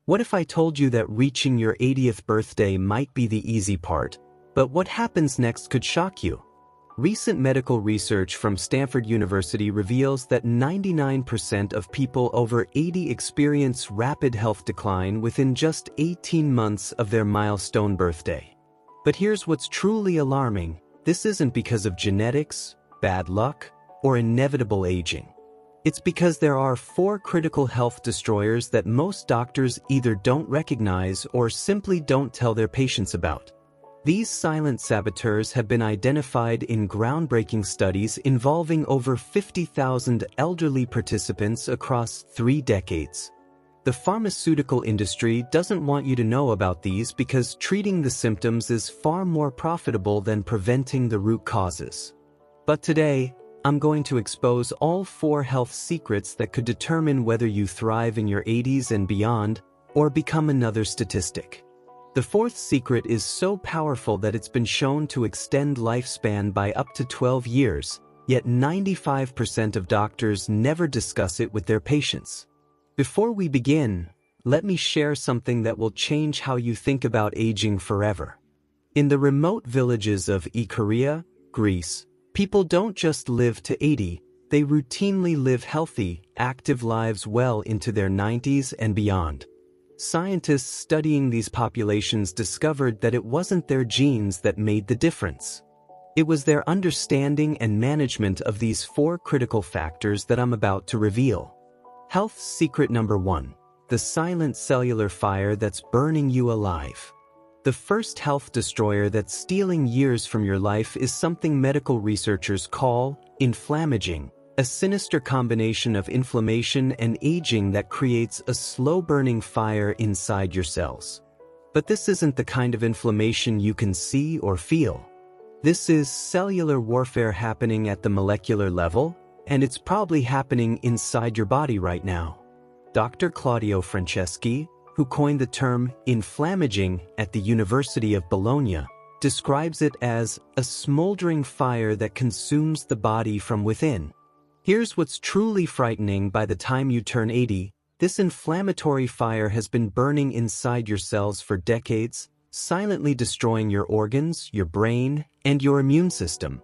What if I told you that reaching your 80th birthday might be the easy part, but what happens next could shock you? Recent medical research from Stanford University reveals that 99% of people over 80 experience rapid health decline within just 18 months of their milestone birthday. But here's what's truly alarming. This isn't because of genetics, bad luck, or inevitable aging. It's because there are 4 critical health destroyers that most doctors either don't recognize or simply don't tell their patients about. These silent saboteurs have been identified in groundbreaking studies involving over 50,000 elderly participants across 3 decades. The pharmaceutical industry doesn't want you to know about these because treating the symptoms is far more profitable than preventing the root causes. But today, I'm going to expose all 4 health secrets that could determine whether you thrive in your 80s and beyond, or become another statistic. The 4th secret is so powerful that it's been shown to extend lifespan by up to 12 years, yet 95% of doctors never discuss it with their patients. Before we begin, let me share something that will change how you think about aging forever. In the remote villages of Ikaria, Greece, people don't just live to 80, they routinely live healthy, active lives well into their 90s and beyond. Scientists studying these populations discovered that it wasn't their genes that made the difference. It was their understanding and management of these 4 critical factors that I'm about to reveal. Health secret number 1. The silent cellular fire that's burning you alive. The first health destroyer that's stealing years from your life is something medical researchers call inflammaging, a sinister combination of inflammation and aging that creates a slow-burning fire inside your cells. But this isn't the kind of inflammation you can see or feel. This is cellular warfare happening at the molecular level, and it's probably happening inside your body right now. Dr. Claudio Franceschi, who coined the term inflammaging at the University of Bologna, describes it as a smoldering fire that consumes the body from within. Here's what's truly frightening: by the time you turn 80, this inflammatory fire has been burning inside your cells for decades, silently destroying your organs, your brain, and your immune system.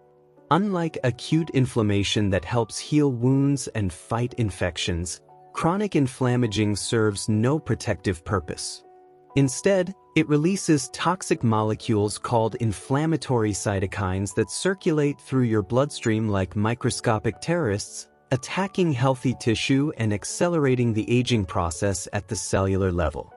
Unlike acute inflammation that helps heal wounds and fight infections, chronic inflammaging serves no protective purpose. Instead, it releases toxic molecules called inflammatory cytokines that circulate through your bloodstream like microscopic terrorists, attacking healthy tissue and accelerating the aging process at the cellular level.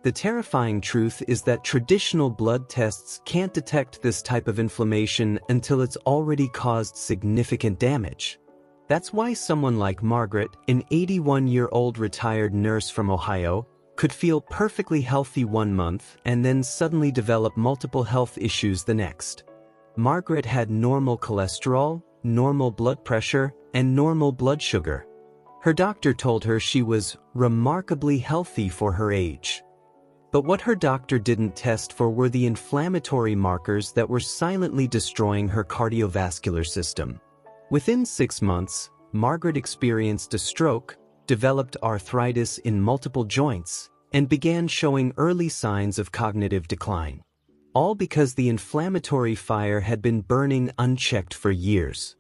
The terrifying truth is that traditional blood tests can't detect this type of inflammation until it's already caused significant damage. That's why someone like Margaret, an 81-year-old retired nurse from Ohio, could feel perfectly healthy one month and then suddenly develop multiple health issues the next. Margaret had normal cholesterol, normal blood pressure, and normal blood sugar. Her doctor told her she was remarkably healthy for her age. But what her doctor didn't test for were the inflammatory markers that were silently destroying her cardiovascular system. Within 6 months, Margaret experienced a stroke, developed arthritis in multiple joints, and began showing early signs of cognitive decline. All because the inflammatory fire had been burning unchecked for years.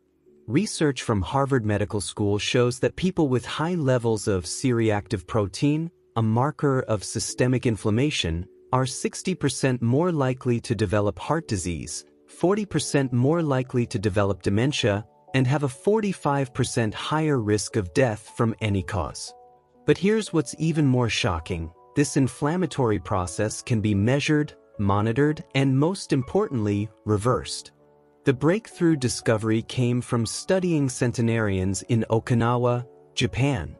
Research from Harvard Medical School shows that people with high levels of C-reactive protein, a marker of systemic inflammation, are 60% more likely to develop heart disease, 40% more likely to develop dementia, and have a 45% higher risk of death from any cause. But here's what's even more shocking: this inflammatory process can be measured, monitored, and most importantly, reversed. The breakthrough discovery came from studying centenarians in Okinawa, Japan.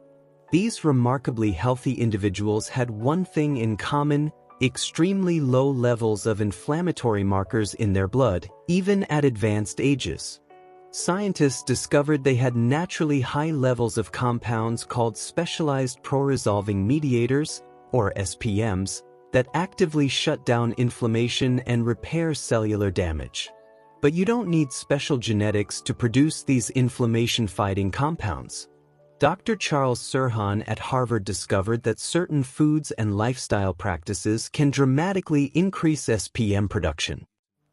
These remarkably healthy individuals had one thing in common: extremely low levels of inflammatory markers in their blood, even at advanced ages. Scientists discovered they had naturally high levels of compounds called specialized pro-resolving mediators, or SPMs, that actively shut down inflammation and repair cellular damage. But you don't need special genetics to produce these inflammation-fighting compounds. Dr. Charles Sirhan at Harvard discovered that certain foods and lifestyle practices can dramatically increase SPM production.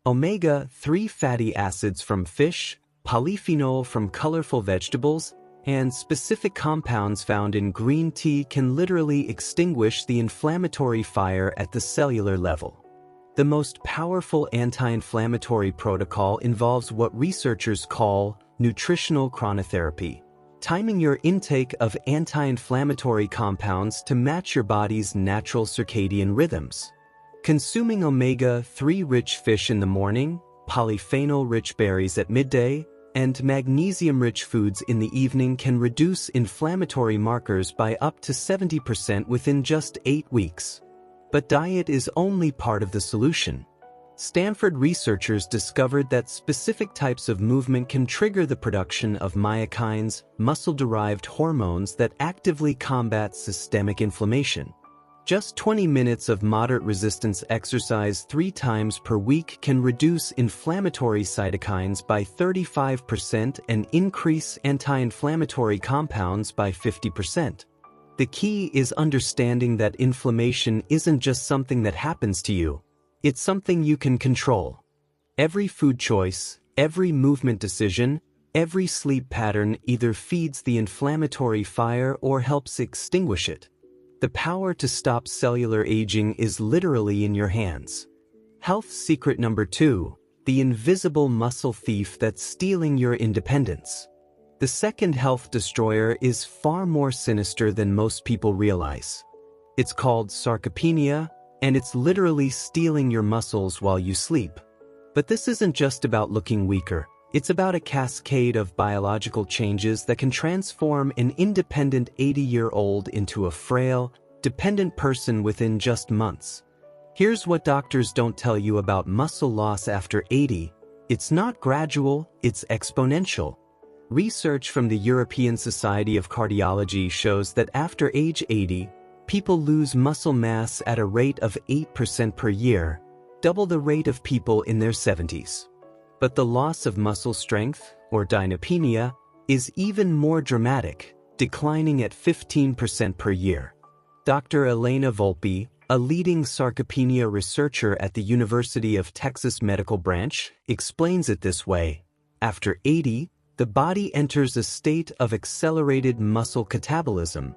Omega-3 fatty acids from fish, polyphenol from colorful vegetables, and specific compounds found in green tea can literally extinguish the inflammatory fire at the cellular level. The most powerful anti-inflammatory protocol involves what researchers call nutritional chronotherapy, timing your intake of anti-inflammatory compounds to match your body's natural circadian rhythms. Consuming omega-3 rich fish in the morning, polyphenol-rich berries at midday, and magnesium-rich foods in the evening can reduce inflammatory markers by up to 70% within just 8 weeks. But diet is only part of the solution. Stanford researchers discovered that specific types of movement can trigger the production of myokines, muscle-derived hormones that actively combat systemic inflammation. Just 20 minutes of moderate resistance exercise 3 times per week can reduce inflammatory cytokines by 35% and increase anti-inflammatory compounds by 50%. The key is understanding that inflammation isn't just something that happens to you. It's something you can control. Every food choice, every movement decision, every sleep pattern either feeds the inflammatory fire or helps extinguish it. The power to stop cellular aging is literally in your hands. Health secret number 2, the invisible muscle thief that's stealing your independence. The second health destroyer is far more sinister than most people realize. It's called sarcopenia, and it's literally stealing your muscles while you sleep. But this isn't just about looking weaker. It's about a cascade of biological changes that can transform an independent 80-year-old into a frail, dependent person within just months. Here's what doctors don't tell you about muscle loss after 80. It's not gradual, it's exponential. Research from the European Society of Cardiology shows that after age 80, people lose muscle mass at a rate of 8% per year, double the rate of people in their 70s. But the loss of muscle strength, or dynapenia, is even more dramatic, declining at 15% per year. Dr. Elena Volpe, a leading sarcopenia researcher at the University of Texas Medical Branch, explains it this way. After 80, the body enters a state of accelerated muscle catabolism.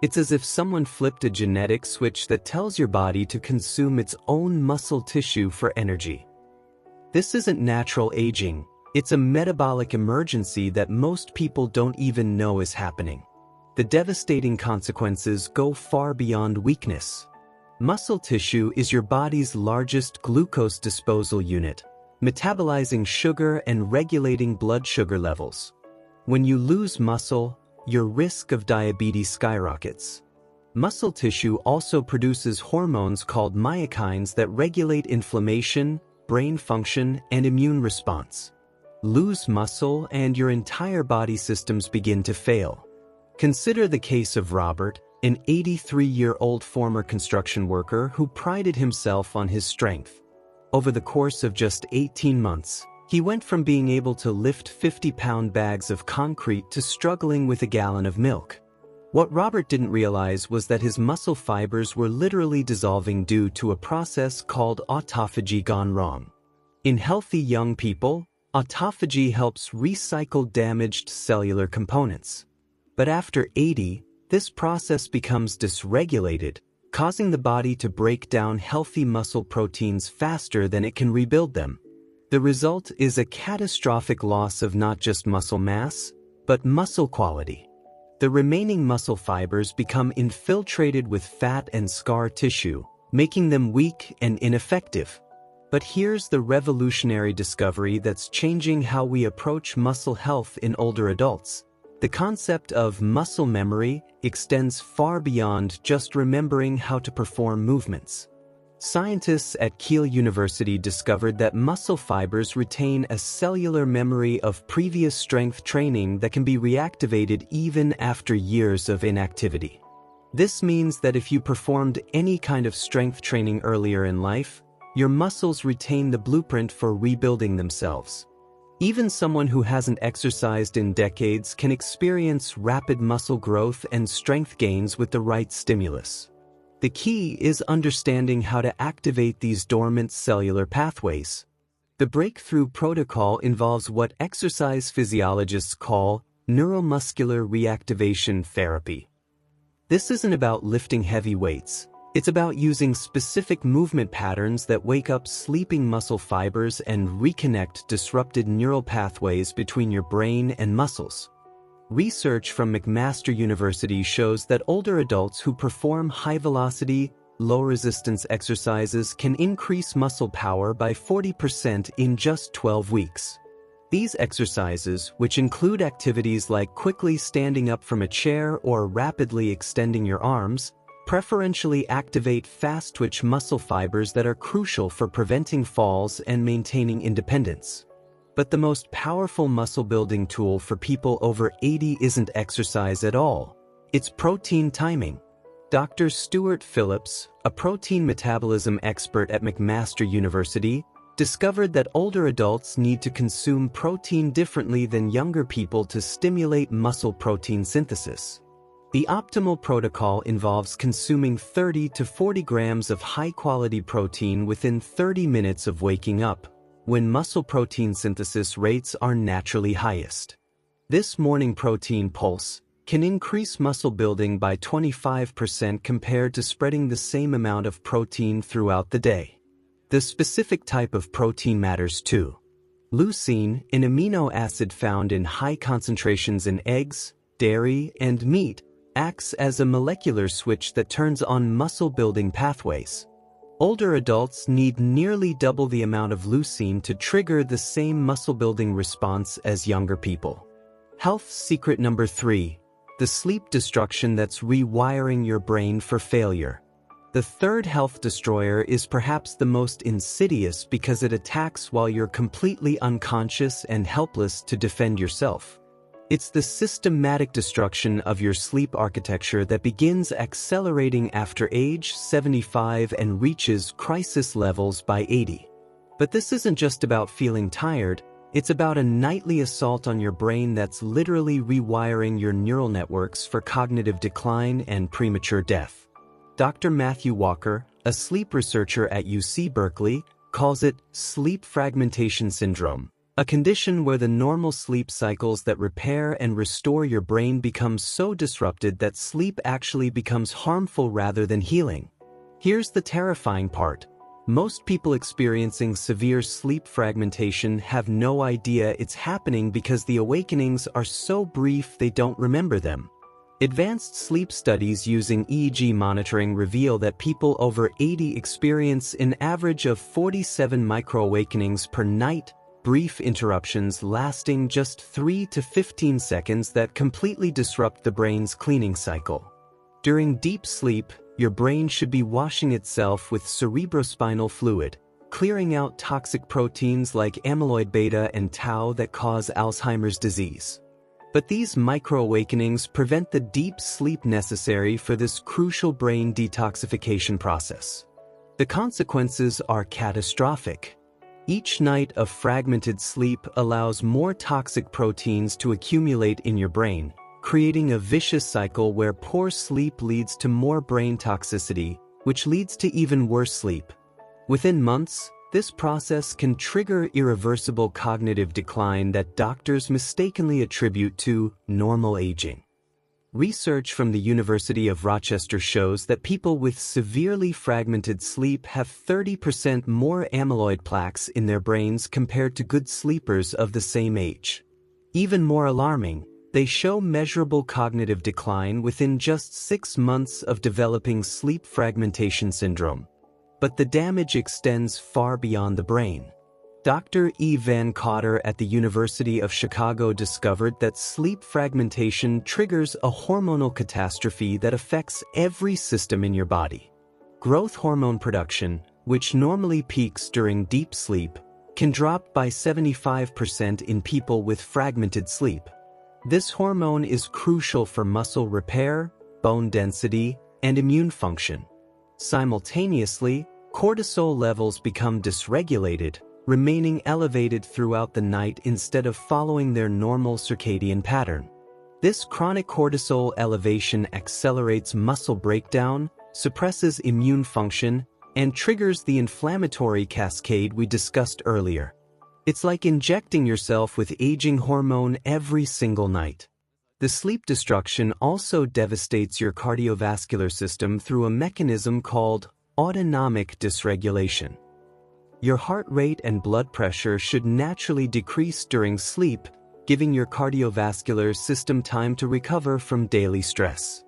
It's as if someone flipped a genetic switch that tells your body to consume its own muscle tissue for energy. This isn't natural aging, it's a metabolic emergency that most people don't even know is happening. The devastating consequences go far beyond weakness. Muscle tissue is your body's largest glucose disposal unit, metabolizing sugar and regulating blood sugar levels. When you lose muscle, your risk of diabetes skyrockets. Muscle tissue also produces hormones called myokines that regulate inflammation, brain function, and immune response. Lose muscle and your entire body systems begin to fail. Consider the case of Robert, an 83-year-old former construction worker who prided himself on his strength. Over the course of just 18 months, he went from being able to lift 50-pound bags of concrete to struggling with a gallon of milk. What Robert didn't realize was that his muscle fibers were literally dissolving due to a process called autophagy gone wrong. In healthy young people, autophagy helps recycle damaged cellular components. But after 80, this process becomes dysregulated, causing the body to break down healthy muscle proteins faster than it can rebuild them. The result is a catastrophic loss of not just muscle mass, but muscle quality. The remaining muscle fibers become infiltrated with fat and scar tissue, making them weak and ineffective. But here's the revolutionary discovery that's changing how we approach muscle health in older adults. The concept of muscle memory extends far beyond just remembering how to perform movements. Scientists at Keele University discovered that muscle fibers retain a cellular memory of previous strength training that can be reactivated even after years of inactivity. This means that if you performed any kind of strength training earlier in life, your muscles retain the blueprint for rebuilding themselves. Even someone who hasn't exercised in decades can experience rapid muscle growth and strength gains with the right stimulus. The key is understanding how to activate these dormant cellular pathways. The breakthrough protocol involves what exercise physiologists call neuromuscular reactivation therapy. This isn't about lifting heavy weights. It's about using specific movement patterns that wake up sleeping muscle fibers and reconnect disrupted neural pathways between your brain and muscles. Research from McMaster University shows that older adults who perform high-velocity, low-resistance exercises can increase muscle power by 40% in just 12 weeks. These exercises, which include activities like quickly standing up from a chair or rapidly extending your arms, preferentially activate fast-twitch muscle fibers that are crucial for preventing falls and maintaining independence. But the most powerful muscle-building tool for people over 80 isn't exercise at all. It's protein timing. Dr. Stuart Phillips, a protein metabolism expert at McMaster University, discovered that older adults need to consume protein differently than younger people to stimulate muscle protein synthesis. The optimal protocol involves consuming 30 to 40 grams of high-quality protein within 30 minutes of waking up, when muscle protein synthesis rates are naturally highest. This morning protein pulse can increase muscle building by 25% compared to spreading the same amount of protein throughout the day. The specific type of protein matters too. Leucine, an amino acid found in high concentrations in eggs, dairy, and meat, acts as a molecular switch that turns on muscle-building pathways. Older adults need nearly double the amount of leucine to trigger the same muscle-building response as younger people. Health secret number 3: the sleep destruction that's rewiring your brain for failure. The third health destroyer is perhaps the most insidious because it attacks while you're completely unconscious and helpless to defend yourself. It's the systematic destruction of your sleep architecture that begins accelerating after age 75 and reaches crisis levels by 80. But this isn't just about feeling tired, it's about a nightly assault on your brain that's literally rewiring your neural networks for cognitive decline and premature death. Dr. Matthew Walker, a sleep researcher at UC Berkeley, calls it sleep fragmentation syndrome, a condition where the normal sleep cycles that repair and restore your brain become so disrupted that sleep actually becomes harmful rather than healing. Here's the terrifying part. Most people experiencing severe sleep fragmentation have no idea it's happening because the awakenings are so brief they don't remember them. Advanced sleep studies using EEG monitoring reveal that people over 80 experience an average of 47 microawakenings per night, brief interruptions lasting just 3 to 15 seconds that completely disrupt the brain's cleaning cycle. During deep sleep, your brain should be washing itself with cerebrospinal fluid, clearing out toxic proteins like amyloid beta and tau that cause Alzheimer's disease. But these microawakenings prevent the deep sleep necessary for this crucial brain detoxification process. The consequences are catastrophic. Each night of fragmented sleep allows more toxic proteins to accumulate in your brain, creating a vicious cycle where poor sleep leads to more brain toxicity, which leads to even worse sleep. Within months, this process can trigger irreversible cognitive decline that doctors mistakenly attribute to normal aging. Research from the University of Rochester shows that people with severely fragmented sleep have 30% more amyloid plaques in their brains compared to good sleepers of the same age. Even more alarming, they show measurable cognitive decline within just 6 months of developing sleep fragmentation syndrome. But the damage extends far beyond the brain. Dr. E. Van Cotter at the University of Chicago discovered that sleep fragmentation triggers a hormonal catastrophe that affects every system in your body. Growth hormone production, which normally peaks during deep sleep, can drop by 75% in people with fragmented sleep. This hormone is crucial for muscle repair, bone density, and immune function. Simultaneously, cortisol levels become dysregulated, remaining elevated throughout the night instead of following their normal circadian pattern. This chronic cortisol elevation accelerates muscle breakdown, suppresses immune function, and triggers the inflammatory cascade we discussed earlier. It's like injecting yourself with aging hormone every single night. The sleep destruction also devastates your cardiovascular system through a mechanism called autonomic dysregulation. Your heart rate and blood pressure should naturally decrease during sleep, giving your cardiovascular system time to recover from daily stress.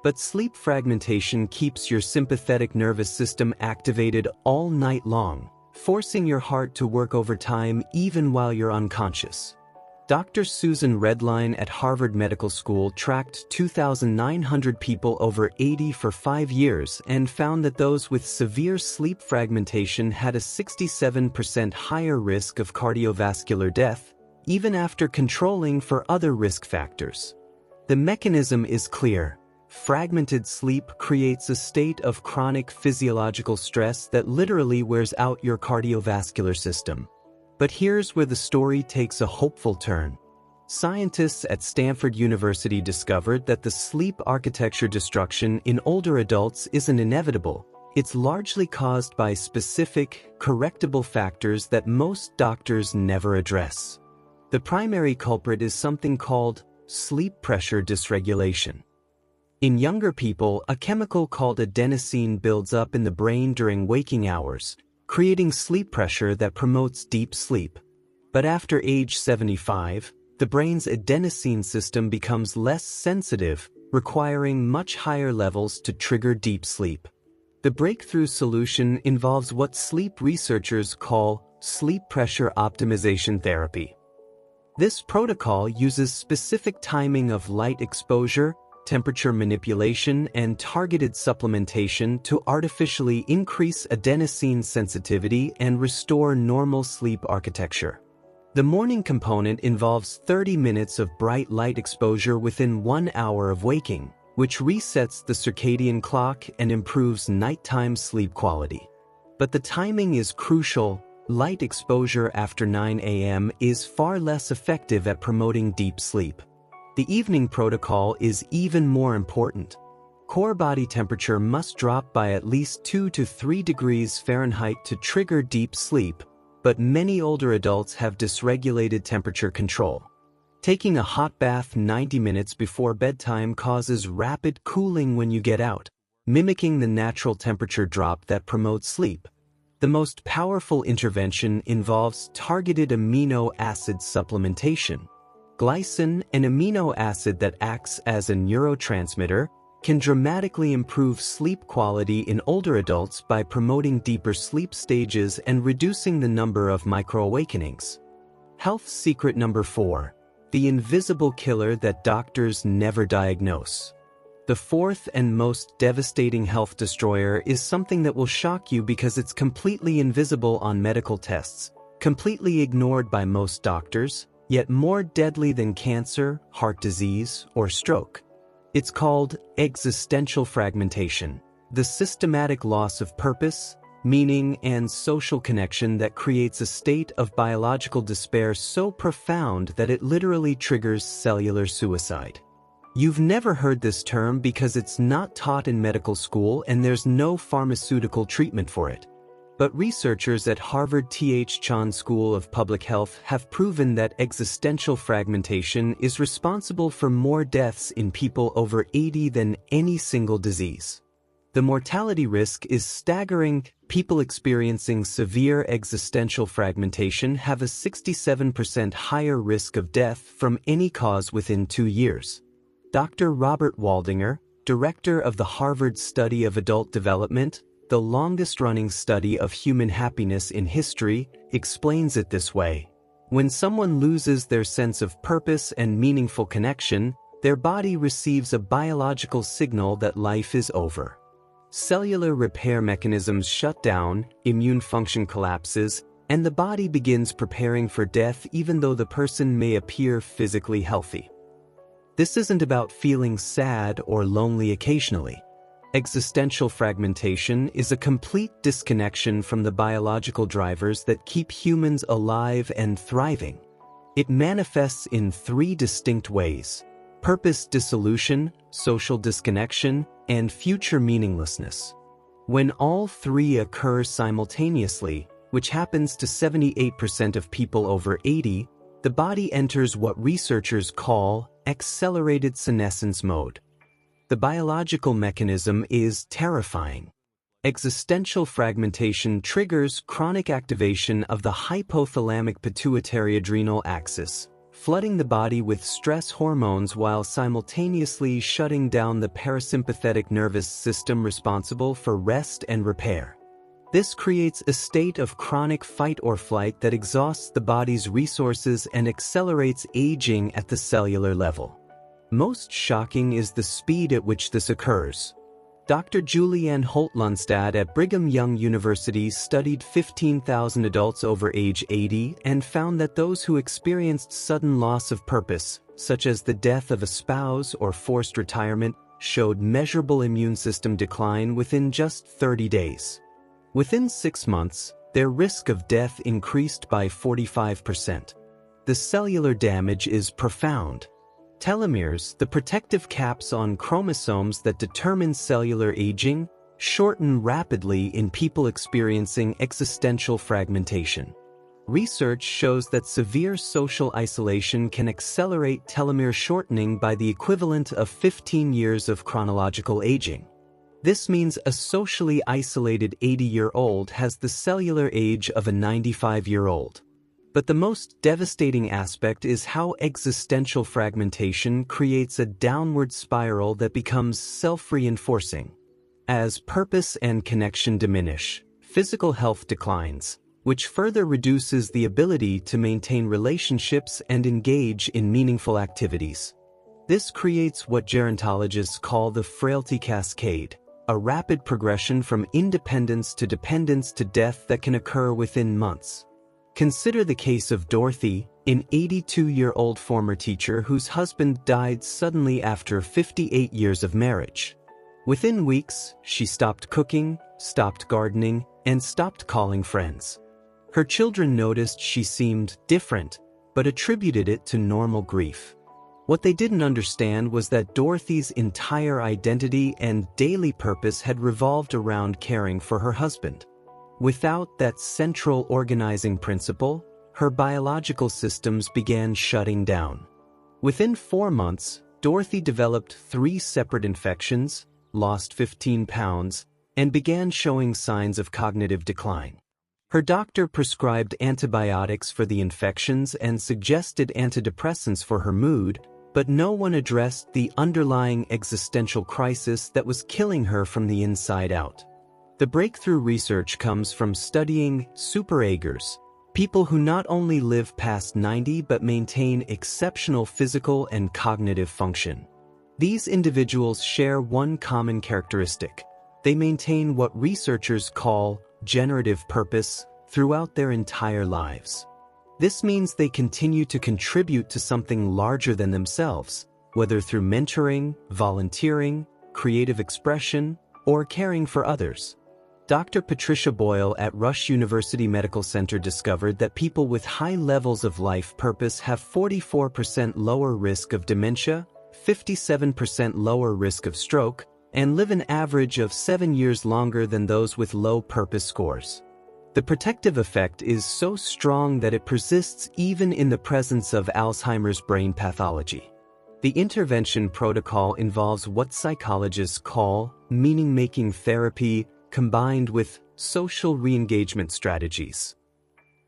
But sleep fragmentation keeps your sympathetic nervous system activated all night long, forcing your heart to work overtime even while you're unconscious. Dr. Susan Redline at Harvard Medical School tracked 2,900 people over 80 for 5 years and found that those with severe sleep fragmentation had a 67% higher risk of cardiovascular death, even after controlling for other risk factors. The mechanism is clear. Fragmented sleep creates a state of chronic physiological stress that literally wears out your cardiovascular system. But here's where the story takes a hopeful turn. Scientists at Stanford University discovered that the sleep architecture destruction in older adults isn't inevitable. It's largely caused by specific, correctable factors that most doctors never address. The primary culprit is something called sleep pressure dysregulation. In younger people, a chemical called adenosine builds up in the brain during waking hours, creating sleep pressure that promotes deep sleep. But after age 75, the brain's adenosine system becomes less sensitive, requiring much higher levels to trigger deep sleep. The breakthrough solution involves what sleep researchers call sleep pressure optimization therapy. This protocol uses specific timing of light exposure, temperature manipulation, and targeted supplementation to artificially increase adenosine sensitivity and restore normal sleep architecture. The morning component involves 30 minutes of bright light exposure within 1 hour of waking, which resets the circadian clock and improves nighttime sleep quality. But the timing is crucial. Light exposure after 9 a.m. is far less effective at promoting deep sleep. The evening protocol is even more important. Core body temperature must drop by at least 2 to 3 degrees Fahrenheit to trigger deep sleep, but many older adults have dysregulated temperature control. Taking a hot bath 90 minutes before bedtime causes rapid cooling when you get out, mimicking the natural temperature drop that promotes sleep. The most powerful intervention involves targeted amino acid supplementation. Glycine, an amino acid that acts as a neurotransmitter, can dramatically improve sleep quality in older adults by promoting deeper sleep stages and reducing the number of microawakenings. Health secret number 4. The invisible killer that doctors never diagnose. The fourth and most devastating health destroyer is something that will shock you because it's completely invisible on medical tests, completely ignored by most doctors, yet more deadly than cancer, heart disease, or stroke. It's called existential fragmentation, the systematic loss of purpose, meaning, and social connection that creates a state of biological despair so profound that it literally triggers cellular suicide. You've never heard this term because it's not taught in medical school and there's no pharmaceutical treatment for it. But researchers at Harvard T.H. Chan School of Public Health have proven that existential fragmentation is responsible for more deaths in people over 80 than any single disease. The mortality risk is staggering. People experiencing severe existential fragmentation have a 67% higher risk of death from any cause within 2 years. Dr. Robert Waldinger, director of the Harvard Study of Adult Development, the longest-running study of human happiness in history, explains it this way. When someone loses their sense of purpose and meaningful connection, their body receives a biological signal that life is over. Cellular repair mechanisms shut down, immune function collapses, and the body begins preparing for death even though the person may appear physically healthy. This isn't about feeling sad or lonely occasionally. Existential fragmentation is a complete disconnection from the biological drivers that keep humans alive and thriving. It manifests in three distinct ways: purpose dissolution, social disconnection, and future meaninglessness. When all three occur simultaneously, which happens to 78% of people over 80, the body enters what researchers call accelerated senescence mode. The biological mechanism is terrifying. Existential fragmentation triggers chronic activation of the hypothalamic pituitary adrenal axis, flooding the body with stress hormones while simultaneously shutting down the parasympathetic nervous system responsible for rest and repair. This creates a state of chronic fight or flight that exhausts the body's resources and accelerates aging at the cellular level. Most shocking is the speed at which this occurs. Dr. Julianne Holt-Lunstad at Brigham Young University studied 15,000 adults over age 80 and found that those who experienced sudden loss of purpose, such as the death of a spouse or forced retirement, showed measurable immune system decline within just 30 days. Within 6 months, their risk of death increased by 45%. The cellular damage is profound. Telomeres, the protective caps on chromosomes that determine cellular aging, shorten rapidly in people experiencing existential fragmentation. Research shows that severe social isolation can accelerate telomere shortening by the equivalent of 15 years of chronological aging. This means a socially isolated 80-year-old has the cellular age of a 95-year-old. But the most devastating aspect is how existential fragmentation creates a downward spiral that becomes self-reinforcing. As purpose and connection diminish, physical health declines, which further reduces the ability to maintain relationships and engage in meaningful activities. This creates what gerontologists call the frailty cascade, a rapid progression from independence to dependence to death that can occur within months. Consider the case of Dorothy, an 82-year-old former teacher whose husband died suddenly after 58 years of marriage. Within weeks, she stopped cooking, stopped gardening, and stopped calling friends. Her children noticed she seemed different, but attributed it to normal grief. What they didn't understand was that Dorothy's entire identity and daily purpose had revolved around caring for her husband. Without that central organizing principle, her biological systems began shutting down. Within 4 months, Dorothy developed 3 separate infections, lost 15 pounds, and began showing signs of cognitive decline. Her doctor prescribed antibiotics for the infections and suggested antidepressants for her mood, but no one addressed the underlying existential crisis that was killing her from the inside out. The breakthrough research comes from studying superagers, people who not only live past 90 but maintain exceptional physical and cognitive function. These individuals share one common characteristic: they maintain what researchers call generative purpose throughout their entire lives. This means they continue to contribute to something larger than themselves, whether through mentoring, volunteering, creative expression, or caring for others. Dr. Patricia Boyle at Rush University Medical Center discovered that people with high levels of life purpose have 44% lower risk of dementia, 57% lower risk of stroke, and live an average of 7 years longer than those with low purpose scores. The protective effect is so strong that it persists even in the presence of Alzheimer's brain pathology. The intervention protocol involves what psychologists call meaning-making therapy combined with social re-engagement strategies.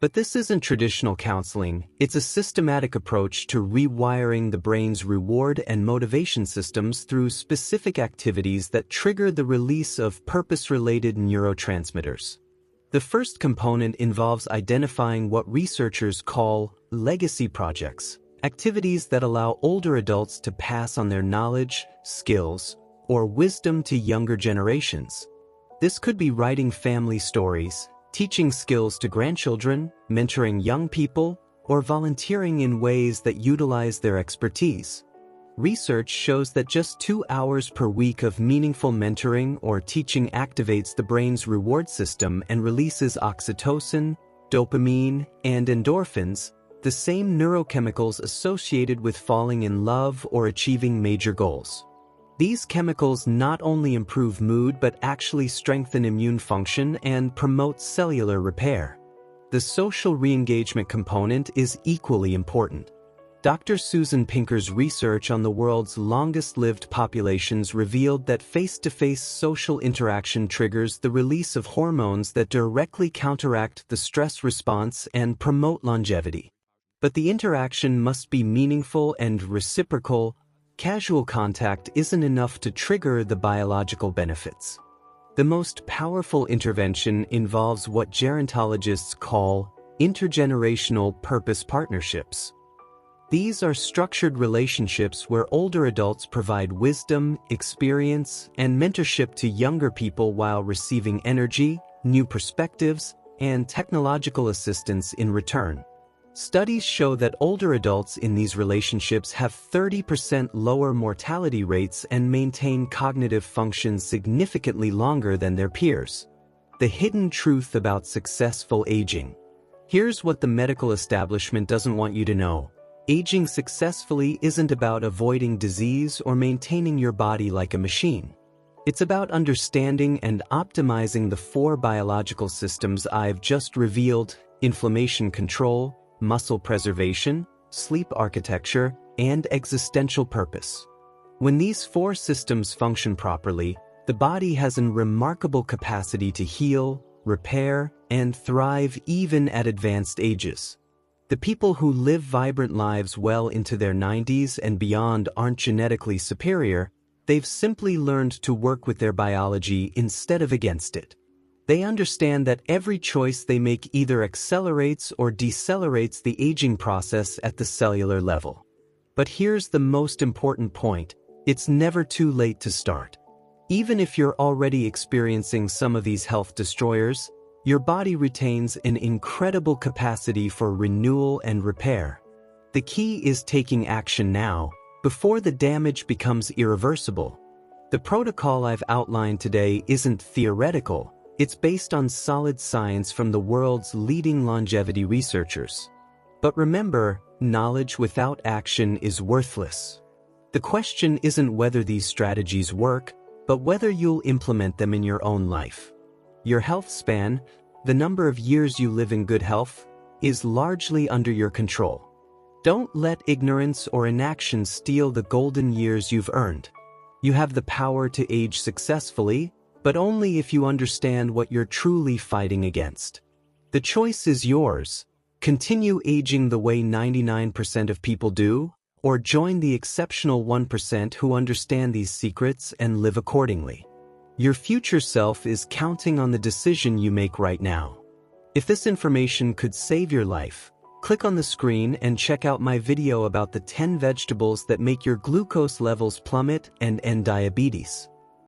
But this isn't traditional counseling, it's a systematic approach to rewiring the brain's reward and motivation systems through specific activities that trigger the release of purpose-related neurotransmitters. The first component involves identifying what researchers call legacy projects, activities that allow older adults to pass on their knowledge, skills, or wisdom to younger generations. This could be writing family stories, teaching skills to grandchildren, mentoring young people, or volunteering in ways that utilize their expertise. Research shows that just 2 hours per week of meaningful mentoring or teaching activates the brain's reward system and releases oxytocin, dopamine, and endorphins, the same neurochemicals associated with falling in love or achieving major goals. These chemicals not only improve mood but actually strengthen immune function and promote cellular repair. The social re-engagement component is equally important. Dr. Susan Pinker's research on the world's longest-lived populations revealed that face-to-face social interaction triggers the release of hormones that directly counteract the stress response and promote longevity. But the interaction must be meaningful and reciprocal. Casual contact isn't enough to trigger the biological benefits. The most powerful intervention involves what gerontologists call intergenerational purpose partnerships. These are structured relationships where older adults provide wisdom, experience, and mentorship to younger people while receiving energy, new perspectives, and technological assistance in return. Studies show that older adults in these relationships have 30% lower mortality rates and maintain cognitive function significantly longer than their peers. The hidden truth about successful aging. Here's what the medical establishment doesn't want you to know. Aging successfully isn't about avoiding disease or maintaining your body like a machine. It's about understanding and optimizing the 4 biological systems I've just revealed: inflammation control, muscle preservation, sleep architecture, and existential purpose. When these 4 systems function properly, the body has a remarkable capacity to heal, repair, and thrive even at advanced ages. The people who live vibrant lives well into their 90s and beyond aren't genetically superior, they've simply learned to work with their biology instead of against it. They understand that every choice they make either accelerates or decelerates the aging process at the cellular level. But here's the most important point: it's never too late to start. Even if you're already experiencing some of these health destroyers, your body retains an incredible capacity for renewal and repair. The key is taking action now, before the damage becomes irreversible. The protocol I've outlined today isn't theoretical, it's based on solid science from the world's leading longevity researchers. But remember, knowledge without action is worthless. The question isn't whether these strategies work, but whether you'll implement them in your own life. Your health span, the number of years you live in good health, is largely under your control. Don't let ignorance or inaction steal the golden years you've earned. You have the power to age successfully, but only if you understand what you're truly fighting against. The choice is yours. Continue aging the way 99% of people do, or join the exceptional 1% who understand these secrets and live accordingly. Your future self is counting on the decision you make right now. If this information could save your life, click on the screen and check out my video about the 10 vegetables that make your glucose levels plummet and end diabetes.